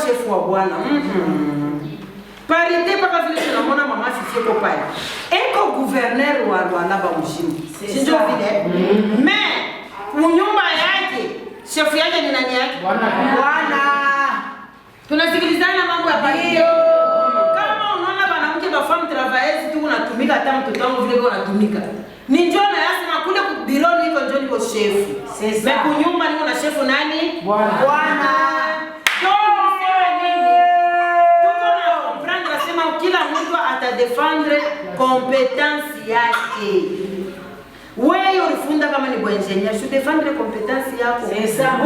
chef wa bwana. Parité paka vile tunamwona mama Fifi ko pale. Eko gouverneur wa Rwanda ba mjini. Sio vile. Mais unyumba yake chef yake ni nani yake? Bwana. Tunasikilizana mambo ya parité. Kama unaona mwanamke ba femme travailleuse tu unatumika hata mtoto wangu vile unatumika. Ni njona yasema kule biloni iko njoni ko chef. Mais kunyumba niko na chef nani? Bwana. Kila mtu atadefendre compétence yake. Wewe ulifunda kama ni engineer, tu defendre compétence yako.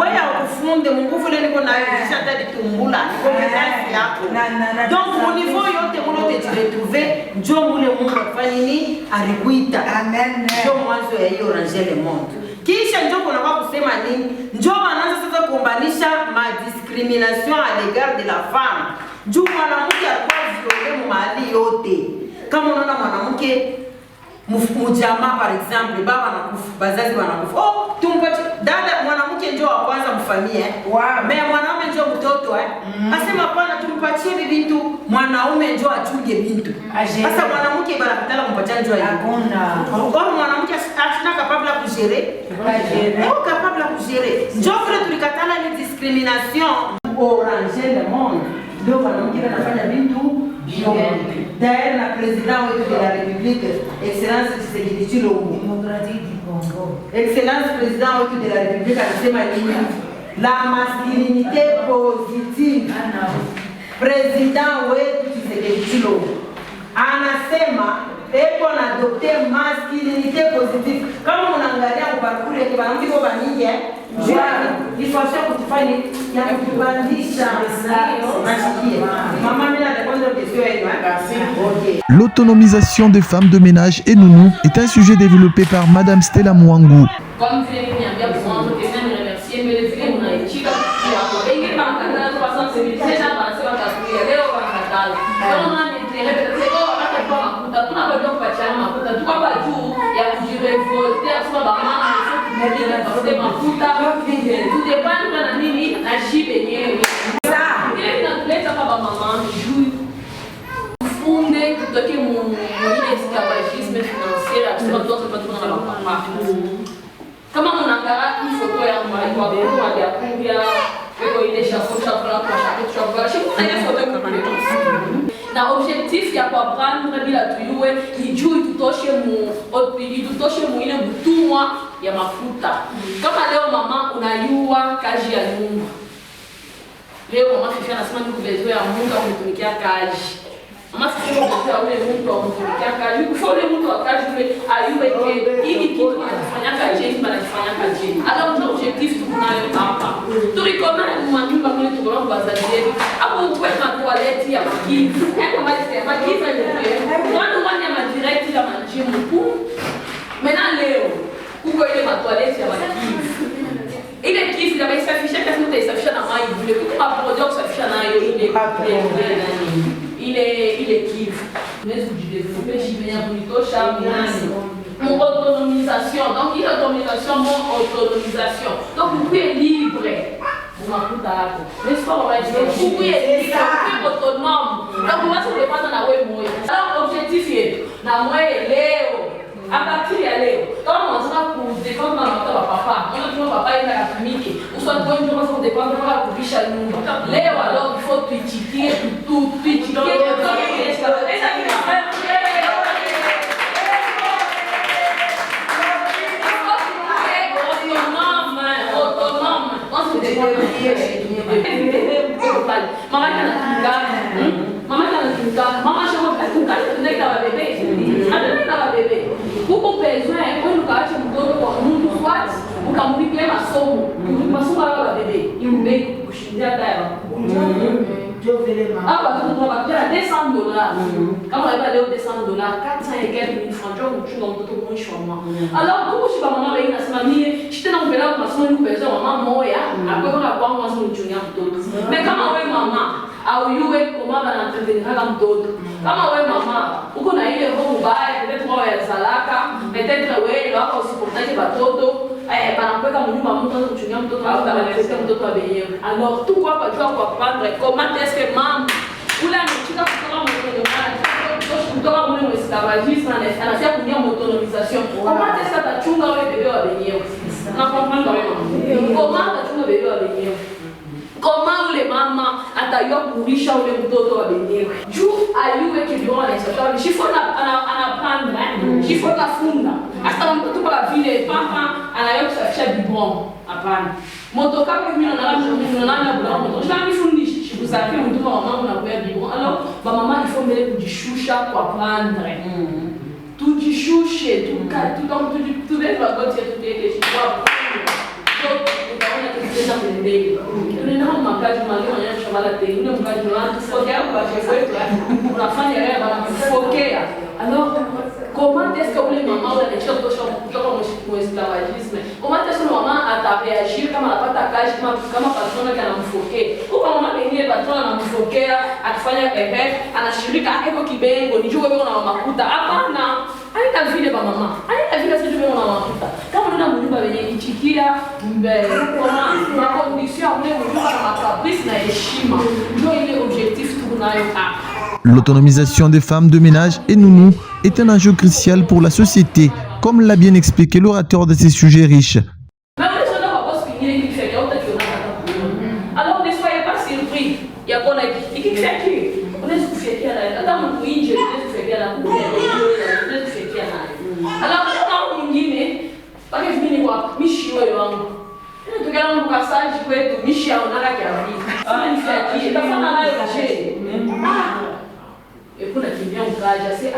Wewe ukufunde nguvu ile niko nayo kisha hata tumbula compétence yako. Donc au niveau yote mlo te retrouver ndio mule Mungu afanye nini? Arikuita. Amen. Ndio mwanzo ya hiyo ranger le monde. Kisha ndio kuna kwa kusema nini? Ndio wanaanza sasa kuombanisha ma discrimination à l'égard de la femme. Juu mwanamke alikuwa viole mahali yote. Kama unaona mwanamke mjamaa par exemple baba anakufa, bazazi wanakufa. Oh, tumpatie dada mwanamke ndio wa kwanza mfamie. Mais mwanaume ndio mtoto Asema hapana tumpatie bintu, mwanaume ndio achunge bintu. Sasa mwanamke barakatala kumpatia ndio hakuna. Au mwanamke asina capable de gérer. Est capable de gérer. Ndio vile tulikatala ni discrimination orange le monde. Ndio mwanamke anafanya bintu d'ailleurs la présidente de la République excellence Tshisekedi Tshilombo démocratique du Congo excellence président de la République anasema nini la masculinité positive président wetu Tshisekedi Tshilombo anasema eko na adopter masculinité positive. Kama unaangalia parcours yake wanamke kwa baningi ifasha kutufanya ya kutubandisha nasikia mama mimi nataka question yenu. L'autonomisation des femmes de ménage et nounous est un sujet développé par Madame Stella Mwangu. Comme vous avez bien besoin de me remercier, mais le film on a étudié et il va canal 370 déjà passé à la leo kwa canal. Kama on intérêt peut-être kwa makuta kuna bado kupachana makuta tu kwa juu ya kujirevolter kwa mama ndio makuta tout dépend na nini na shibe yenyewe. Ile inatuleta kwa mama juu funde kutoke mu esclavagisme financier à tout autre patron na papa. Kama mnaangalia hii foto ya mwalimu kwa ya kumbia kwa ile chapeau kwa chapeau na foto kama na objectif ya kuapprendre bila tuyue kijui tutoshe mu ile butumwa ya mafuta. Kama leo mama unayua kazi ya nyumba. Leo mama Fifi anasema ni kubezo ya Mungu kumtumikia kazi. Mama Fifi anasema ule mtu kumtumikia kazi. Kufole mtu wa kazi ule ayue ke hili kitu anafanya kazi ni anafanya kazi. Alors notre objectif tunayo hapa. Tulikona mu nyumba kule tukona bazazi yetu. Hapo kwa toilette ya makizi. Kama alisema makizi ndio. Mwana ya direct ya majimu ku. Maintenant leo kuko ile toilette ya makizi. Ile kizi kama isafisha kama utaisafisha na maji vile kwa product kusafisha nayo ile kizi. Unaweza kujideveloper chimia kulitosha mnani. Mon autonomisation. Donc il autonomisation, mon autonomisation. Donc vous pouvez libre. Vous m'écoutez hapo. N'est-ce pas on va dire vous pouvez être autonome. Donc vous va se dépendre na wewe moyo. Alors objectif yetu na mwe leo. À partir de leo, kama unataka kudefend mama wa papa, unataka papa yenda katumike, usitoi ndio kama kudefend kwa kupisha nyumba. Leo alors il faut tuitikie tout Mama chama para bebê. Huko besoin quando kaacha mtoto kwa mtu swat ukamlipia masomo. Masomo ya bebê. Imbei kushindia dawa. Ah, parce que tu vas payer $200. Kama unaiba leo $200, 400 et quelques mille francs, tu vas mtoto mmoja kwa mama. Alors tuko shiba mama wewe inasimamie, shitena kumpeleka kwa masomo ni kuweza mama moya, akwenda kwa kwanza mchunia mtoto. Mais kama wewe mama au yule kwa mama anatengeneza kama mtoto. Kama wewe mama uko na ile roho mbaya, peut-être wewe ya zalaka, peut-être wewe wako usipotaje watoto, banakuweka mnyumba mtu anza kuchungia mtoto au analetea mtoto wa benyewe. Alors tuko hapa jua kwa prendre comment est-ce que mama ule anachika kutoka mtoto kutoka mule esclavagisme anafia kunia autonomisation. Comment est-ce que atachunga ule bebe wa benyewe? Na comprendre comment atachunga bebe wa benyewe? Comment ule mama atayua kulisha ule mtoto wa benyewe? Juu ayue kibiona na sababu shifona anapanda, shifona funda. Hata mtoto kwa vile papa anayua kusafisha bibon. Hapana. Moto kama mimi naona bula moto. Shamba fundisha shikusafi mtoto wa mama na kwa bibon. Alors ba mama il faut mbele kujishusha kwa prendre. Tujishushe, tubebe magoti yetu tuweke chini. Utaona tukitenda mbele. Tunaona makazi mali wanyanya shamala tena ule mkazi wangu fokea kwa chef wetu. Unafanya yale wanakufokea. Alors comment est-ce que ule mama ule anachia kutoka mwisclavagisme? Comment est-ce que mama atareagir kama anapata kazi kama patrona anamfokea? Kwa mama mwenyewe patrona anamfokea, akifanya anashirika eko kibengo, nijue wewe una makuta. Hapana. Haina vile ba mama. Haina vile sisi wewe una makuta. Kama unaona mnyumba wenye ichikia kwa condition ule mnyumba na caprice na heshima. Ndio ile objectif tunayo hapa. L'autonomisation des femmes de ménage et nounous est un enjeu crucial pour la société, comme l'a bien expliqué l'orateur de ces sujets riches. Alors ne soyez pas surpris. Il y a qu'on a dit qui fait qui on est souffert là. Attends mon pays je suis souffert là. Alors quand on dit parce que mimi kwa mishi wewe wangu. Tukana mkasaji kwetu mishi aonaka kiasi. Ni fiaki. Tafana nayo je. Kuna kimbia mkaja say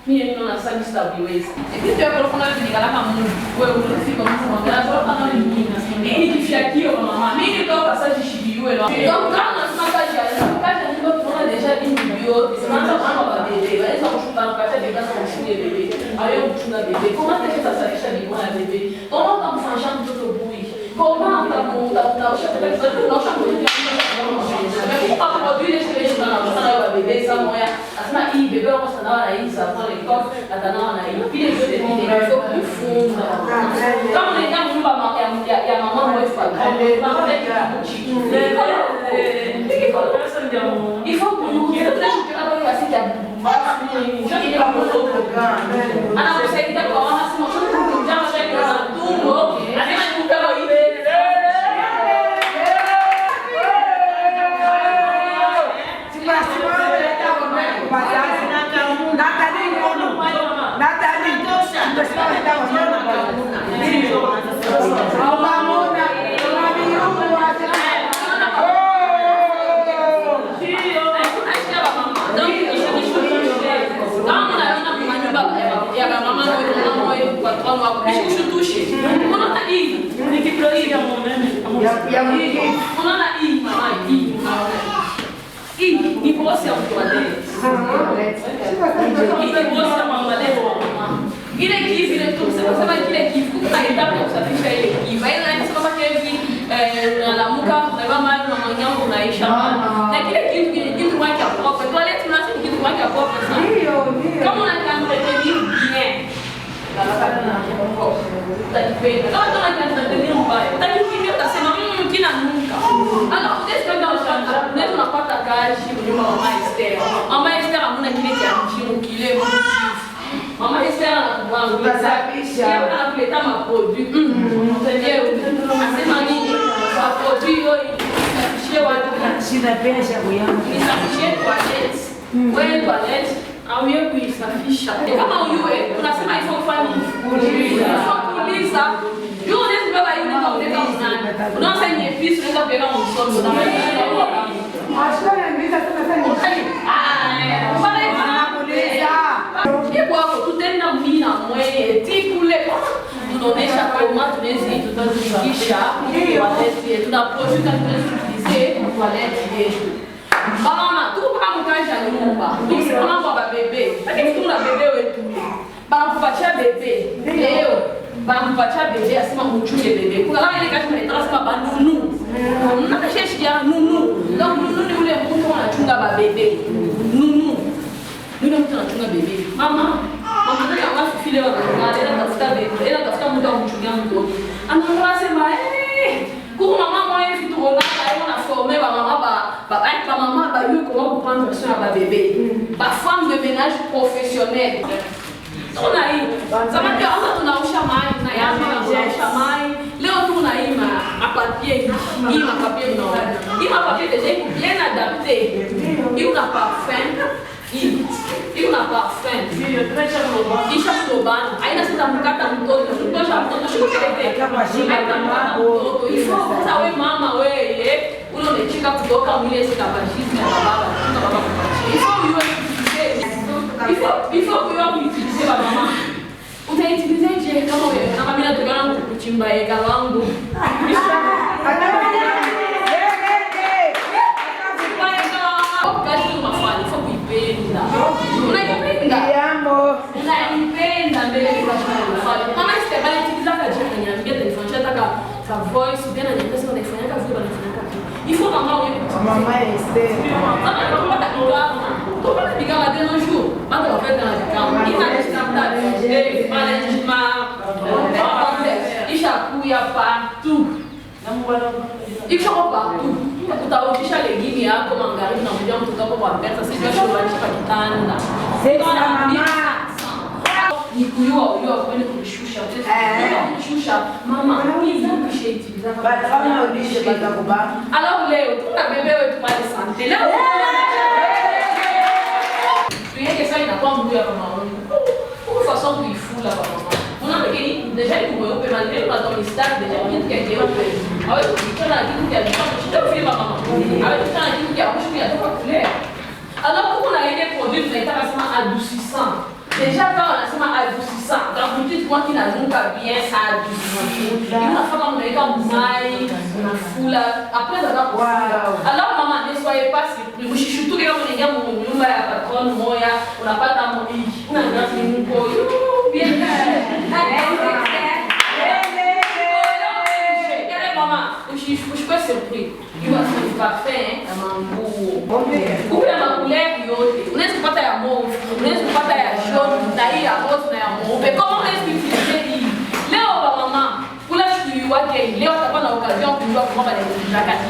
mimi ninaona sana stabilize. Kitu ya kwa kuna vipi kama Mungu wewe unafika mtu mwangalia kama mimi. Ni kifiakio mama. Mimi ndio kasaji shibiwe leo. Donc kama tunakaja kaja ndio tunaona deja video. Sasa kama bebe waweza kushuka mpaka bebe kama mshule bebe. Ayo mchunga bebe. Comment est-ce que ça s'affiche bien à bébé? Comment on fait un mtoto bui? Comment on chaque personne dans chaque pourquoi produire les choses dans la bébé ça moya asma hii bébé on s'en va hii ça prend les corps atana na hii puis les deux bébés il faut profond comme les gars nous pas ya maman moi il faut il faut que nous je parce qu'il y a je dis pas pour ana kusaidia kwa wana sema tu jambo shaka na tumbo anema kupewa ile Mama, tu kama mkaja nyumba. Mama baba bebe. Lakini kuna bebe wetu. Banakupatia bebe. Leo banakupatia bebe asema mchunge bebe. Kuna kama ile kati mnaitaka sema banunu. Mnakasheshi ya nunu. Donc nunu ni ule mtu anachunga ba bebe. Nunu. Nunu mtu anachunga bebe. Mama, mama ndio anafile wa ngale na tafuta bebe. Ila tafuta mtu wa kumchungia mtoto. Mungu anasema kuko mama hivi tuona na former ba maman ba lui comment prendre soin ba bébé. Ba femme de ménage professionnelle. Sama pia hata tunaosha mai na yama tunaosha mai. Leo tunaima papier, hii papier non. Hii papier déjà bien adapté. Il a parfum. Il a parfum. Il chaque lobano. Aina sasa mkata mtoto. Tutosha mtoto shukete. Il faut sawe mama wewe ulo nechika kutoka mwile sikabajizi na baba. Il faut utiliser ma maman. Utaitiliser je kama wewe na mimi nataka kuchimba eka wangu. Unaipenda mbele kwa sababu mama Stefani tikizaka jana niambia telefoni nataka sa voice bien na nipesa unaifanyaka vile wanafanyaka. Il faut maman wewe. Maman Esther. Maman unapata kulamu. Tupata bigama tena jour. Bado wafanya na bigama. Ina nistamda. Management. Isha kuya partout. Il faut partout. Utaotisha legimi yako magharibi na mmoja mtu hapo kwa pesa sisi tunashobalisha kwa kitanda. Sasa mama ni kuyua kwenda kushusha. Kushusha mama hizi kusheti. bata kama udishe bata kuba. Alors leo tuna bebe wetu pale sante. Leo tuieke ça inakuwa mbu ya mama wangu. Kwa façon kuifula kwa mama. Unaona kile déjà il peut malgré pas dans les stades déjà kitu kia kero kwa. Awe tukitana kitu kia kwa film mama. Awe tukitana kitu kia kwa shule ya kwa couleur. Alors kuna ile produit tunaitaka sema adoucissant. Déjà quand on a sema adoucissant, dans petite moi qui n'azuka bien ça adoucissant. Il a fait comme avec un mai, une foule. Après ça va wow. Alors maman ne soyez pas surpris. Moi je suis tout comme les gars mon nyumba ya patron moya, on n'a pas ta moni. On a grâce ni mko. Bien. Je suis pas surpris. Il va se faire faire un mambo. Coupe la couleur yote. On est pas ya mauve, on est pas ya jaune, na hii ya rose na ya mauve. Comment est-ce que tu fais leo maman? Kula siku wake leo atakuwa na occasion kujua kwamba anaendelea kati.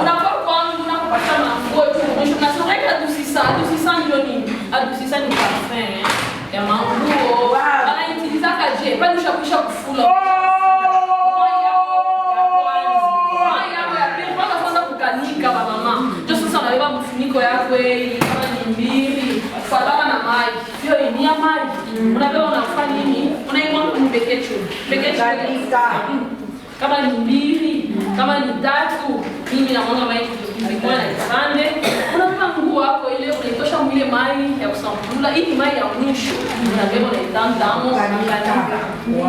Unakuwa kwangu unapopata mambo tu. Na sio kama adoucissant ndio nini? Adoucissant ni parfum ya mambo. Anaitiliza kaje? Bado ushakusha kufula. Mfuniko yako kama ni mbili falaba na maji hiyo ni ya maji unabeba unafanya nini unaimwaga kwenye bekecho kama ni mbili kama ni tatu mimi na mwana maji kwa na kipande unabeba nguo yako ile unaitosha mwile maji ya kusampula hii maji ya mwisho unabeba unaitandamo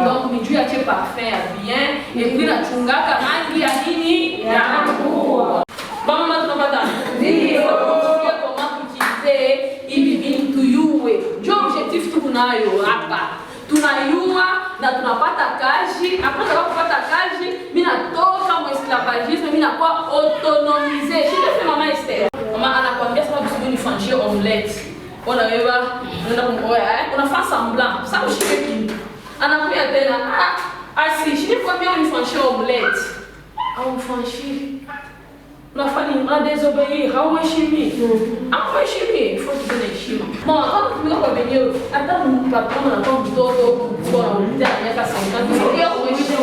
donc ni juu ya che parfum bien et puis na chungaka rangi ya nini ya nguo. Mama tunapata ndio comment utiliser hivi vitu yue. Ndio objectif tunayo hapa. Tunayua na tunapata kazi. Après kupata kazi, mimi natoka mwa esclavagisme, mimi nakuwa autonomisé. Je fais mama Esther. Mama anakuambia sababu sio nifanyie omelette. Unaweza unaenda kumboya, unafanya semblant. Sasa ushike kitu. Anakuja tena, asi, je nikwambia unifanyie omelette. Au mfanyie on a désobéi, hauheshimi. Hauheshimi, il faut que tu heshima. Bon, quand tu vas venir, attends mon papa, on a pas mtoto kwa unitaka miaka 50. Il faut que heshima.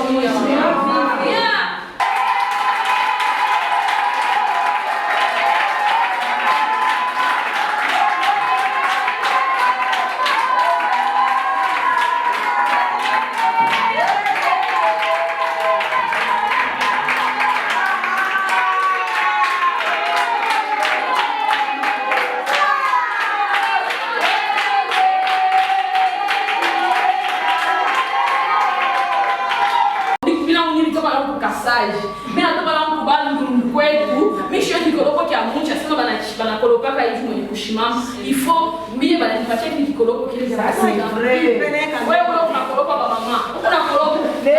Mimi nataka la mkubali nguru kwetu, mimi sio kikoloko kia muncha sema bana kolopaka hivi mwenye kushimama. Il faut mimi bana nipatie kikoloko kile cha sasa. Wewe unakolopa baba mama. Unakolopa. Ça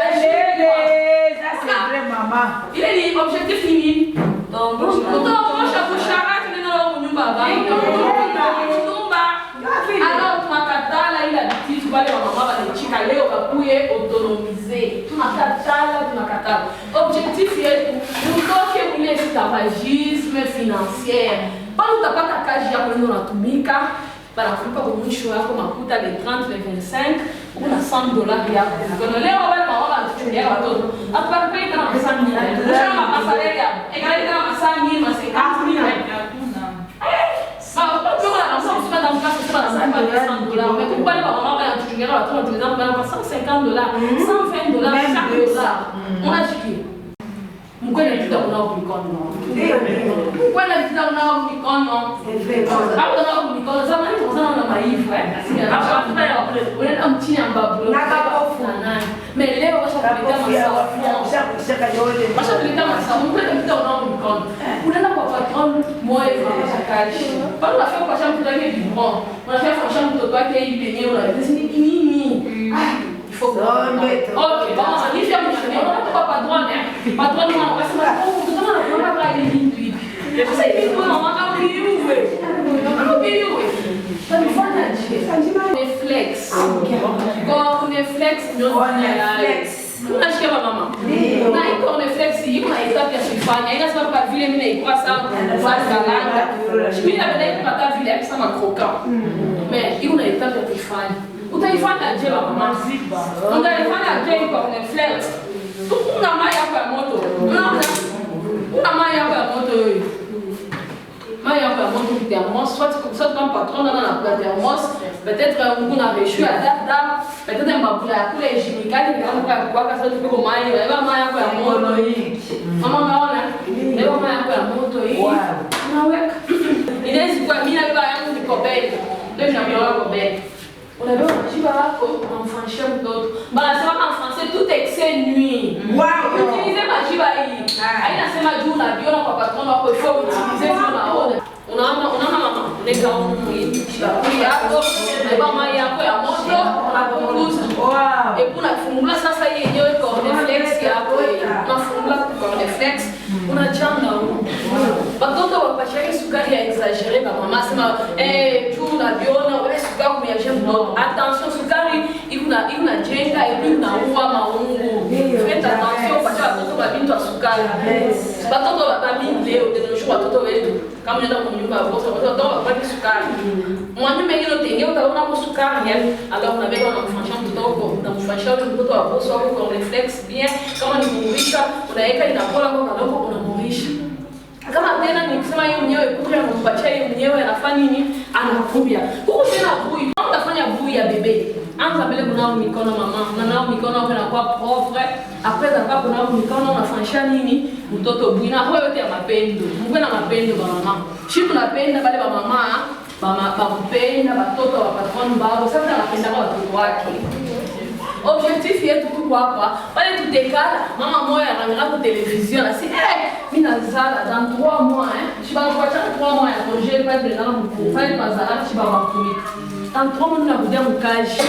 c'est vrai maman. Il est objectif nini? Donc kutoosha kushaka neno nyumba baba. Nyumba. Alors tunakatala ila kitu wale wa mama bana kushika leo kakuye autonomiser. Tunakatala. Objectif yetu tutoke mule esclavagisme financier. Pale utapata kazi yako ndio unatumika para kulipa kwa mwisho yako makuta le 30 le 25 kuna $100 yako. Kwa leo wale mama wanatuchukulia watoto. Hapa pale kama pesa mingi. Unasema masalari yako. Ekali kama masaa mingi masekasi mingi. Mkwenda kita unao mikono. Mkwenda kita unao mikono. Hapo unao mikono zama ni kuzana na maifu hapo unaenda mchini ambapo leo washakuleta masawa. Washakuleta masawa. Mkwenda kita unao mikono. Unaenda kwa patron moyo kwa kazi. Bado unafika kwa shamba mtoto wake bibon. Unafika kwa shamba mtoto wake hivi yenyewe unaweza ni nini? Ok, bon, il fait un patron, patron, on va se mettre on va pas aller vite. C'est vite, on va oublier où ça me fait réflexe. Quand réflexe, nous acheter ma maman. Na iko réflexe, il a étape ya sifanya. Ina sema kwa vile mimi naikuwa sana kwa salanga. Mimi na bidai kupata vile kama croquant. Mais iko na étape ya sifanya. Utaifanya je mama ziba. Utaifanya je kwa reflex. Una maya kwa moto. Una maya kwa moto hiyo. Maya kwa moto qui thermos, soit comme patron dans la boîte thermos, peut-être on a réussi à date, peut-être un babula pour les chimicals qui va quoi que ça tu peux comme maya, va maya kwa moto hii. Mama naona, leo maya kwa moto hii. Unaweka. Inaweza kwa mimi na baba yangu ni kobeli. Leo tunamiona kobeli. On avait un petit baraco en français ou d'autres. Bah, ça va en français, tout excès nuit. Wow! Utilisez ma jibaï. Aïe, na sema juu na bio na kwa patron wako il faut utiliser sur la route. On a maman, les gars, on yako, les mama yako ya moto, unapunguza. Wow! Et pour la fungula sasa yenyewe kwa reflex yako, na fungula kwa reflex, unachanga huko. Watoto wapachake sukari ya exagéré kwa mama sema juu na bio na wewe sukari kumiaje mtoto. Attention, sukari ina jenga et puis inaua maungu. Faites attention parce que watoto babintu wa sukari. Watoto babamini leo de nos jours watoto wetu kama unaenda kunyumba bosa watoto wapati sukari. Mwanyu mengine utengea utaona kwa sukari yani alors unabeba unamfanyia mtoto unamfanyia mtoto wa bosa wako kwa reflex bien kama ni kurisha unaweka inapola kwa kadogo unamurisha. Kama tena ni kusema yeye mwenyewe kuja kumpatia yeye mwenyewe anafanya nini? Anakuja. Huko tena bui. Utafanya bui ya bebe. Anza mbele kunao mikono mama. Unanao mikono hapo inakuwa propre. Après d'abord kunao mikono unafanyia nini? Mtoto bui na hayo yote ya mapendo. Mungu na mapendo kwa mama. Sisi tunapenda wale wa mama kupenda watoto wa patron babo. Sasa tunapenda watoto wake. Objectif yetu kwa hapa pale tutekala mama moya anaangalia kwa television asi mimi nazala dans 3 mois shiba kwa 3 mois ya projet pas de dans mon pale mazala shiba wakumika dans 3 mois tunakuja mkaji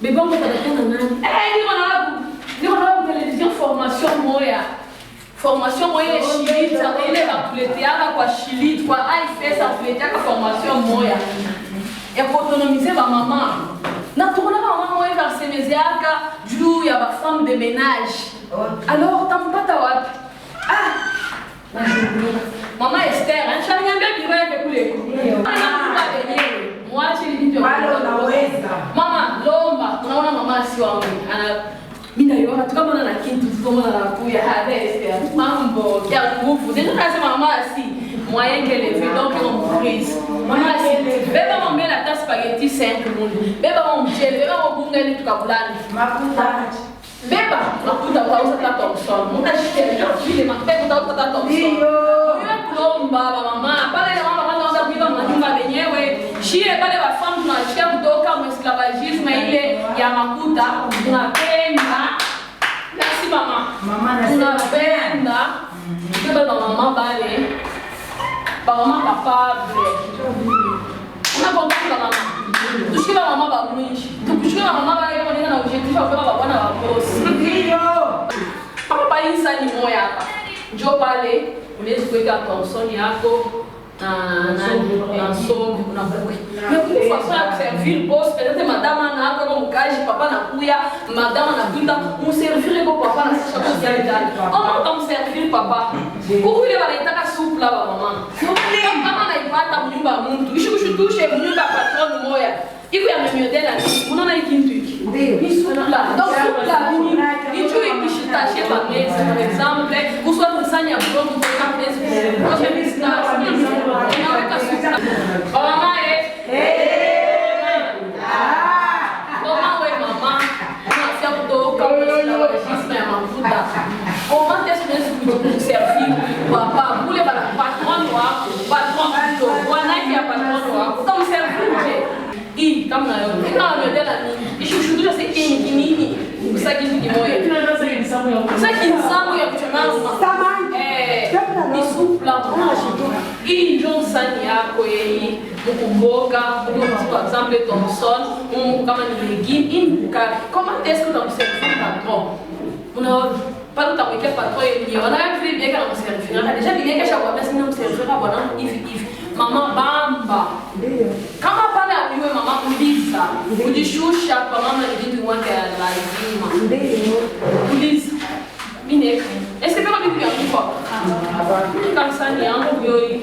bebe wangu atakana nani niko na television formation moya shilit ile bakuleteaka kwa shilit kwa IFS akuleteaka formation moya ya autonomiser ba mama. Na tourna maman moi vers ces méziaka juu ya ba femme de ménage. Alors tampata wapi? Mama Esther, anachaniambia biwa yake kule. Anakupa wenyewe. Mwache ndio. Mama lomba, unaona mama si wangu. Mimi naiona tu kama na kitu kama na kuya hada Esther. Mambo ya nguvu. Ndio nasema mama si moyen qu'elle est donc on prise. Mama si beba mambe la tasse spaghetti 5 mundo. Beba mambe, beba mbunga ni tukabulani. Makuta. Beba makuta kwa usa tata msomo. Mtashike vile makuta utauta tata msomo. Wewe kulomba mama, pale mama kwanza kuiba manyumba wenyewe. Shie pale wa femme tunachia kutoka mu esclavagisme ile ya makuta. Tunapenda. Merci mama. Mama na tunapenda. Beba mama pale. Mama capable. Unapokuwa mama. Tushika mama ba mwishi. Tukushika mama ba leo nina na objectif wa baba bwana wa boss. Ndio. Papa insa ni moya hapa. Njoo pale, unaweza kuweka attention yako. na somo na buki. Mais pour façon ya servir boss, peut-être madame na kwa mkaji papa na kuya, madame na pinda, on servir ko papa na sasa kwa jali. On servir papa. Kuku ile wanaitaka soup la mama. Kama naipata mnyumba mtu, ishukushutushe mnyumba patron moya. Iko ya mmodela ni unaona hiki kitu hiki. Ni soup la. Donc soup la ni hicho ikishitaje kwa meza par exemple, kuswa kusanya block kwa meza. Kwa sababu inaweka soup la. Mama Comment ouais maman, on a fait pour toi comment est-ce que vous servir papa vous les patron noir patron plutôt on a qui a patron noir comme servir i comme na yo quand on est là ni je suis toujours c'est nini ça qui dit moi ça qui ensemble ya kuchana ni soupe là i John Sania ko yeye mukumboka par exemple Thomson kama ni légumes comment est-ce que on servir patron on pas tout à fait patron et on a vu bien qu'on servir déjà bien que chaque fois mais nous servir à if maman bamba kama pale aliwe mama uliza ulishusha kwa mama ni vitu wake lazima uliza mine est-ce que kama vitu vya kufa kama sana yangu yoi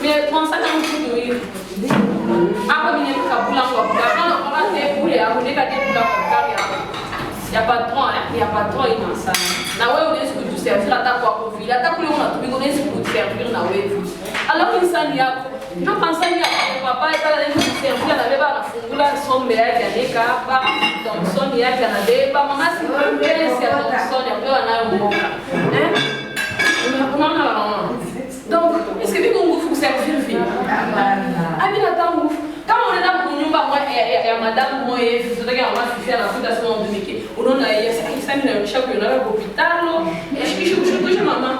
mais comment ça dans tout yoi hapo mine kabula kwa kana kwa te kule hapo nika te kula kwa kari il y a patron inasana na wewe unaweza kujiservir hata kwa kuvila hata kule unatumika unaweza kujiservir na wewe alors insani yako ndio kansani ya papa pale anajisikia anabeba anafungula sombe yake anika hapa Thomson yake anabeba mama si pesa ya Thomson ya pewa nayo mboka unaona la mama donc est-ce que vous vous servir vite amina tangu kama unaenda kunyumba ya madame moyo hivi tunataka wafifia na kuta sema mtumike unaona yeye sasa mimi naonyesha kwa yule hospitalo shikishukushukusha mama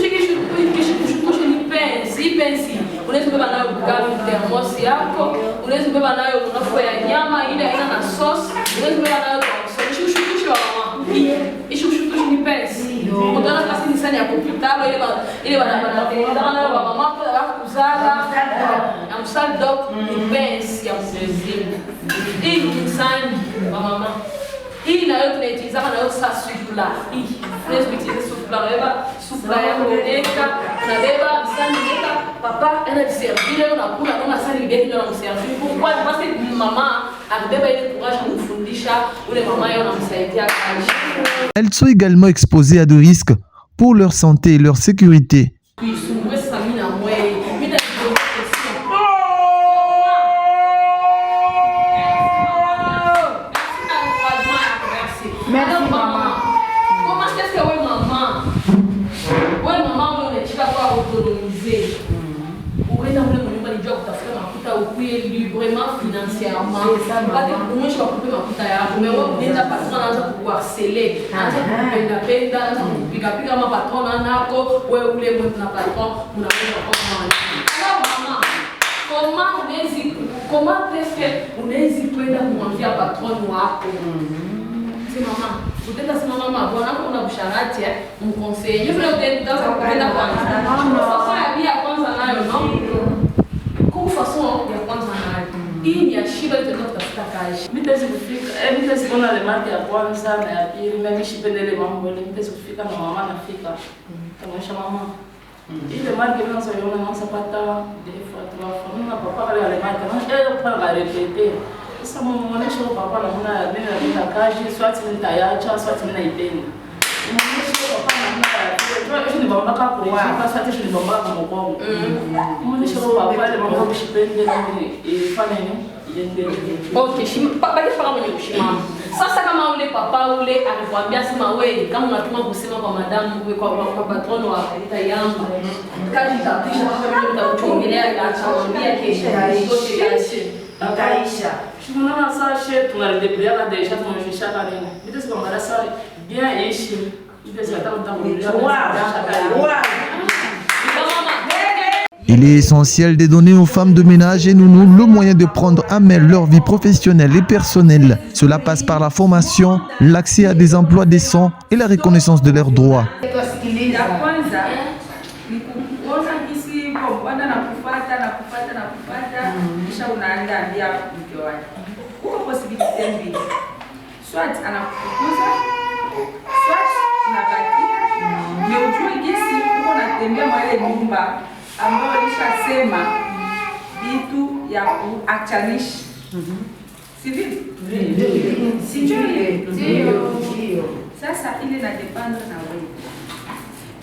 shikishukusha ni pensi unaweza kubeba nayo ugali thermos yako unaweza kubeba nayo mnofu ya nyama ile aina na sauce unaweza kubeba nayo shikishukusha mama shikishukusha ni pensi utaona kasi ni sana ya hospitalo ile wanapenda nayo mama kwa kuzala ya msal doc ni pensi ya mzee hii ni sana mama hii na yote tunaitiza na yote sasa supla hii unaweza kuitiza supla supla ya kuoneka na beba sana neka papa anajiservir unakula kama sana ile ndio anamservir kwa parce que mama akibeba ile courage kumfundisha ule mama yao anamsaidia kazi. Elles sont également exposées à des risques pour leur santé et leur sécurité. Librement financièrement pas de comment je vais couper ma puta ya mais on est pas patron anaanza kuharceler anaanza kupenda piga ma patron nako wewe ule mtu na patron unaweza kwa mama comment est-ce que unaweza kwenda kumwambia patron wako si mama utenda si mama bwana wako una busharati mkonseiller vile utenda kwenda kwanza sasa ya kwanza nayo no façon ya kwanza nayo hii ni ashiba itaenda kutafuta kazi mitezi kufika mitezi kuna ile market ya kwanza na ya pili mimi shipendele mambo ile mitezi kufika na mama nafika kama mama ile market mimi naanza kuona naanza pata defa tunafa na papa ile market na kwa la répéter sasa muonesha papa na mwana mimi napita kazi swati nitaacha swati mimi naipenda muonesha papa na mwana ni baba kaka kwa swati ni baba kama mkongo muonesha papa ile mama kushipende na ifanye nini okay papa ile paka mwenye kushimama sasa kama ule papa ule alikwambia sema wewe kama unatuma kusema kwa madam kwa patron wa kaita yangu kazi tapisha kama mtakuchongelea atakwambia kesho itaisha tunaona sasa tunarejea deja tunamshika nini bitesi kwa marasa bien ishi bitesi atakutambulia Il est essentiel de donner aux femmes de ménage et nounous le moyen de prendre en main leur vie professionnelle et personnelle. Cela passe par la formation, l'accès à des emplois décents et la reconnaissance de leurs droits. unaona kisi bwana nakufuata kisha unaenda ambia mke wake. Uko possibility mbili. Swat anakufukuza, swat unabakia. Ni ujue gisi uko natembea mwale nyumba ambao alishasema vitu ya kuachanisha. Sivyo? Ndio. Sasa ile na depend na wewe.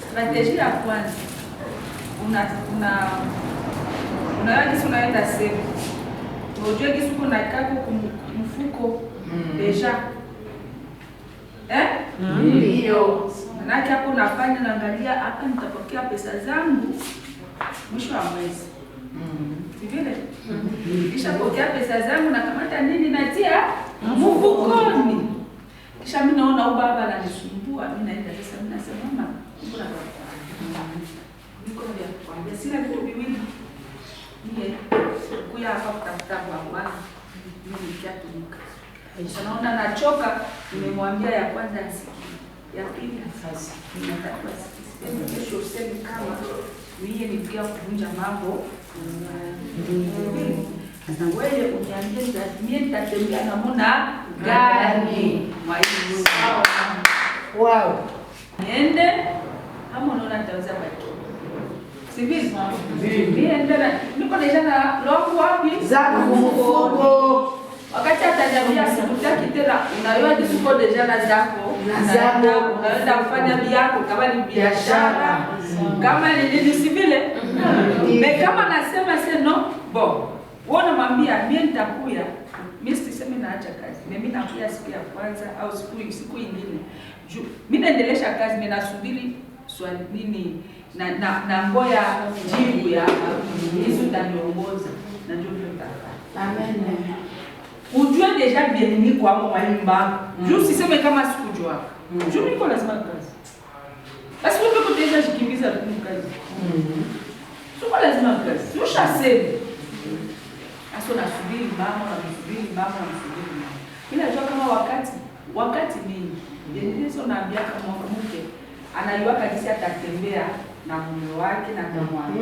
Strategy ya kwanza unaenda sehemu. Unajua gisi uko na kako mfuko deja. Ndio. Manake hapo unafanya naangalia hapa nitapokea pesa zangu mwisho wa mwezi. Sivile? Kisha pokea pesa zangu na kamata nini natia mfukoni. Kisha mimi naona baba ananisumbua, mimi naenda sasa mimi nasema mama, mbona niko ndio kwambia sina vitu viwili. Mimi kuya hapa kutafuta bwana. Mimi nikiatumika. Kisha naona nachoka, nimemwambia ya kwanza asikie. Ya pili sasa ninataka asikie. Kesho useme kama mimi nikia kuvunja mambo. Sasa wewe uniambie mimi nitatembea na mona gani? Mwalimu. Wow. Niende kama unaona nitaweza baki. Sivyo? Niende na niko na longo wapi? Za mfuko. Wakati atajambia sikutaki tena unayua kisuko deja na zako. Unaenda kufanya biashara kama ni biashara. Kama ni nini sivile? Kama nasema seno, bon. Wona mwambia mimi nitakuya. Mimi sisemi naacha kazi. Mimi nakuya siku ya kwanza au siku nyingine. Mimi naendelesha kazi, mimi nasubiri swali nini na ngoya jibu ya hizo ndaniongoza na ndio nitafanya. Amen. Ujue deja bienini kwa hapo mwalimu. Juu siseme kama sikujua. Juu niko lazima kazi. Basi wewe uko deja shikimbiza kazi. Sio lazima kazi. Ushasema. Aso nasubiri mama. Mimi najua kama wakati mingi. Ndio naambia kama mke anajua kabisa atatembea na mume wake na mwana.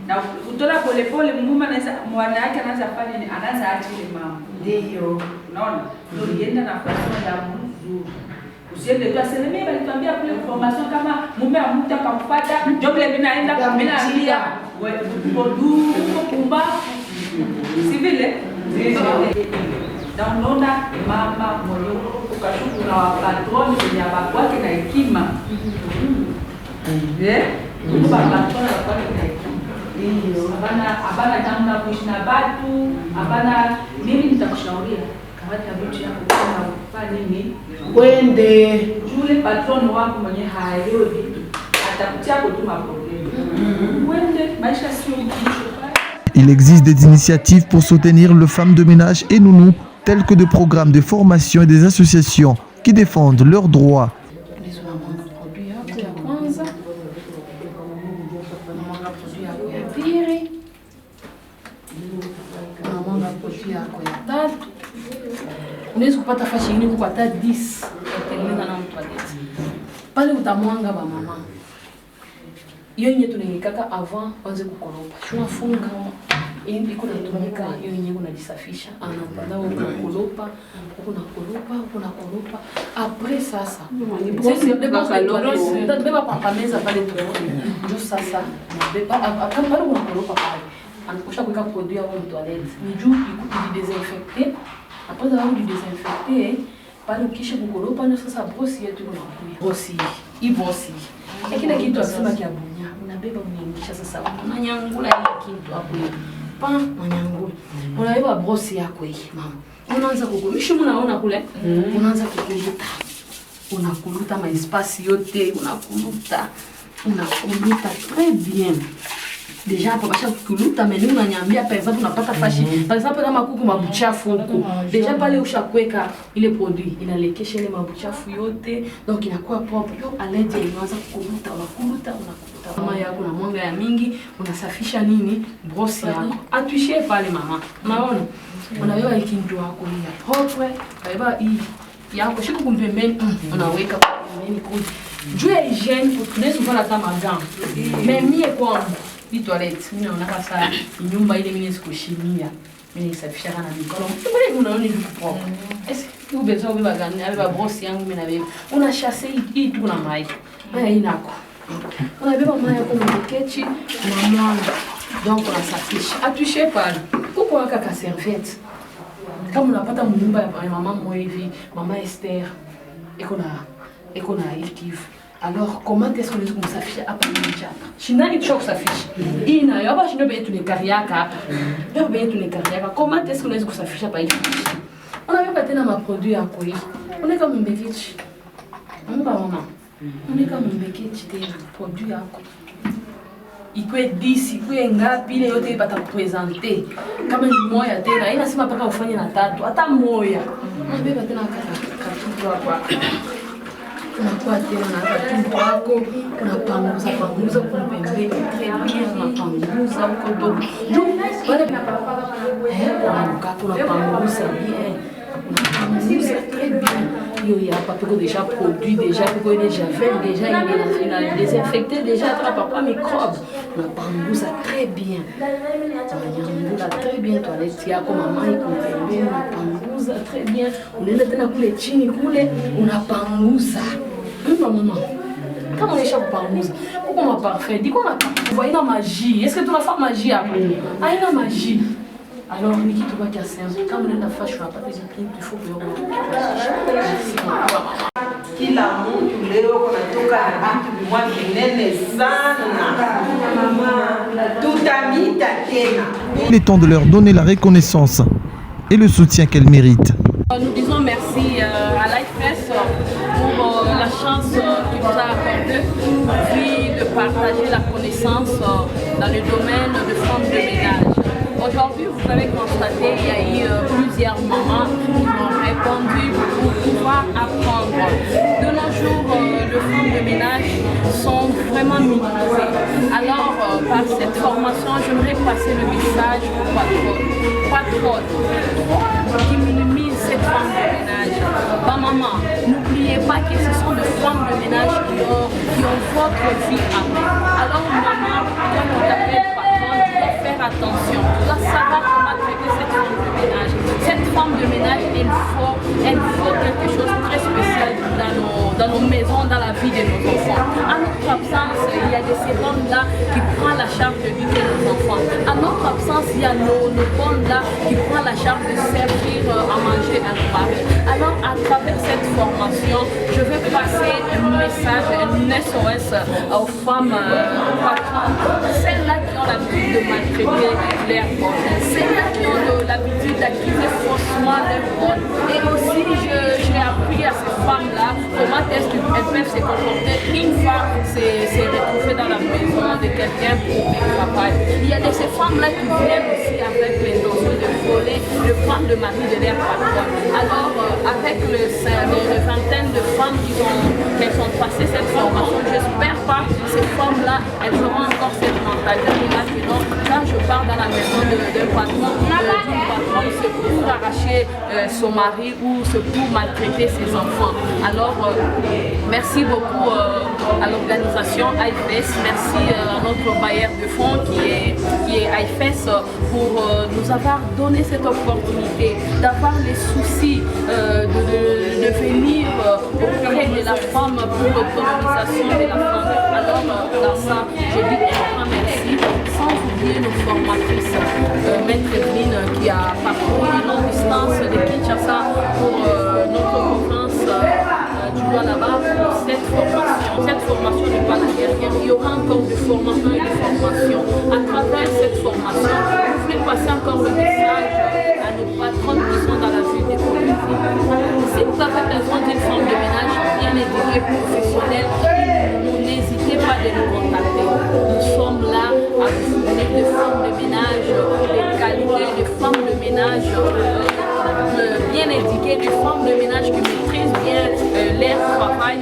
Na kutola pole mume anaweza mwana yake anaanza fanya nini? Anaanza acha ile mambo. Ndio. Unaona? Ndio ienda na fahamu ya mzuri. Usiende tu aseme mimi nilikwambia kule information kama mume amuta akamfuata, ndio vile mimi naenda ambia wewe bodu kumba. Si vile? Na unaona mama moyo ukashuku na wapatroni wenye abakwake na hekima. Kwa patroni wakwake na hekima. Ndio. Abana tamna kuishi na watu, abana mimi nitakushauria kamata vitu yako kama kufanya nini? Kwende Jule patroni wako mwenye haelewi vitu. Atakutia kutuma problemu. Kwende maisha sio mwisho. Il existe des initiatives pour soutenir les femmes de ménage et nounous, tels que des programmes de formation et des associations qui défendent leurs droits. Unaweza kupata fashi nyingi kwa hata 10 kutengeneza na mtu aleti. Pale utamwanga ba mama. Hiyo yenye tunaikaka avant kwanza kukoropa. Tunafunga ili kuna tumika hiyo yenye kunajisafisha, anapanda ukakoropa, ukakoropa. Après sasa. Sasa beba papa meza pale tuone. Ndio sasa beba kama pale unakoropa pale. Anakusha kuweka produit au toilette. Ni juu ikuti desinfecter. Après avoir du désinfecté, pale ukisha kukoropa ndio sasa brosi yetu inakuja. Brosi. Kila kitu asema kiabunya. Unabeba unaingisha sasa. Unanyangula ile kitu hapo. Unanyangula. Unabeba brosi yako hii mama. Unaanza kukumisha unaona kule. Unaanza kukuluta. Unakuluta ma espace yote, unakuluta très bien. Déjà hapo basha kukuluta menu unaniambia par exemple unapata fashi. Par exemple kama kuku mabuchafu huko. Déjà pale ushakweka ile produit inalekesha ile mabuchafu yote. Donc inakuwa propre. Yo alete inaanza kukuluta. Mama yako na mwanga ya mingi unasafisha nini? Brosi yako. Atuishie pale mama. Unaona? Unabeba ikindu wako ya propre. Unabeba hii yako shiku kumpembeni unaweka pembeni kule. Juu ya hygiene, tunaweza kuvala kama gam. Mie kwangu, hii toilet, mimi naona kasa nyumba ile mimi sikushimia. Mimi nisafisha kana mikono. Mbona unaona hivi kwa? Est-ce que besoin de bagani, avec la brosse yangu mimi na wewe. Una chasser hii tu na mai. Haya inako. Unabeba mai yako mkechi na mwanga. Donc unasafisha. Atushe pale. Uko waka ka serviette. Kama unapata mnyumba ya mama mmoja hivi, mama Esther, eko na active. Alors comment est-ce que nous kumsafisha hapa nje hapa? Shindani kisha kusafisha. Hii nayo hapa shindo be tunekariaka hapa. Ndio be tunekariaka. Comment est-ce que nous kusafisha hapa hivi? Unabeba tena maproduit yako hii. Unaweka mbekichi. Mama. Unaweka mbekichi tena produit yako. Ikwe 10, ikwe ngapi ile yote ipata kupresenter. Kama ni moja tena, inasema mpaka ufanye na 3, hata moja. Unabeba tena katutu hapa. Unakuwa tena na katutu wako, unapanguza kumpembe, unapanguza huko ndo. Wale unapanguza bien. Unapanguza très bien. Il y a pas trop déjà produit, déjà pour les javel, déjà il a désinfecté déjà pas microbes. On a pangouza très bien. On a très bien toilette ya comme maman il comprend on a pangouza très bien. On est tena kule chini kule on a pangouza. Maman. Comment les chats pangouza? Pourquoi on a parfait? Dis qu'on a pas. Vous voyez la magie. Est-ce que tu vas faire magie après? Ah, il y a la magie. Alors, Niki, tu vois qu'il y a 5 ans. Quand on est dans la fâche, tu vas pas te dire qu'il faut que kila mtu leo kunatoka na vitu vimwa vinene sana. Tutamita tena. Il est temps de leur donner la reconnaissance et le soutien qu'elles méritent. Nous disons merci à l'IFES pour la chance qu'il nous a accordée de partager la connaissance dans le domaine de femmes de ménage. Aujourd'hui, vous avez constaté qu'il y a eu plusieurs mamans qui ont répondu pour pouvoir apprendre. De nos jours, les femmes de ménage sont vraiment minimisées. Alors, par cette formation, j'aimerais passer le message aux patronnes qui minimisent cette femme de ménage. Bah, maman, n'oubliez pas que ce sont des femmes de ménage qui ont votre vie après. Alors, maman, quand on t'appelle patronne, tu dois faire attention. Tu dois savoir comment traiter cette femme de ménage. Cette femme de ménage, il faut quelque chose de très spécial dans nos maisons, dans la vie de nos enfants. À notre absence, il y a des secondes là qui prennent la charge de vie de nos enfants. À notre absence, il y a nos bonnes là qui prennent la charge de servir à manger à nos maris. Alors, à travers cette formation, je vais passer un message, un SOS aux femmes patronnes, celles-là qui ont l'habitude de maltraiter leurs bonnes, celles-là qui ont l'habitude d'accuser faussement leurs bonnes. Et aussi, j'ai appris à ces femmes-là comment est-ce qu'elles peuvent se comporter une fois c'est retrouvé dans la maison de quelqu'un pour le travail. Il y a de ces femmes-là qui viennent aussi avec les notions de voler, de prendre le mari de leur patron. Alors, avec les vingtaine de femmes qui ont passé cette formation, j'espère pas que ces femmes-là, elles auront encore cette mentalité-là que non, quand je pars dans la maison d'un patron, c'est pour arracher son mari ou c'est pour maltraiter ses enfants. Alors, merci beaucoup à l'organisation IFES, merci à notre bailleur de fonds qui est IFES pour nous avoir donné cette opportunité d'avoir les soucis de venir auprès de la femme pour l'autonomisation de la femme. Alors, dans ça, je dis un grand merci, sans oublier nos formatrices, Maître Evelyne qui a parcouru une longue distance de Kinshasa pour notre conférence du doigt là-bas pour cette formation. Cette formation n'est pas la dernière, il y aura encore des formations et des formations. À travers cette formation, vous voulez passer encore le message à nos patronnes qui sont dans la vie des communautés. Si vous avez besoin d'une femme de ménage bien éduquée, professionnelle, n'hésitez pas de nous contacter. Nous sommes là à vous fournir des femmes de ménage, des qualités, des femmes de ménage bien éduquées, des femmes de ménage qui maîtrisent bien leur travail.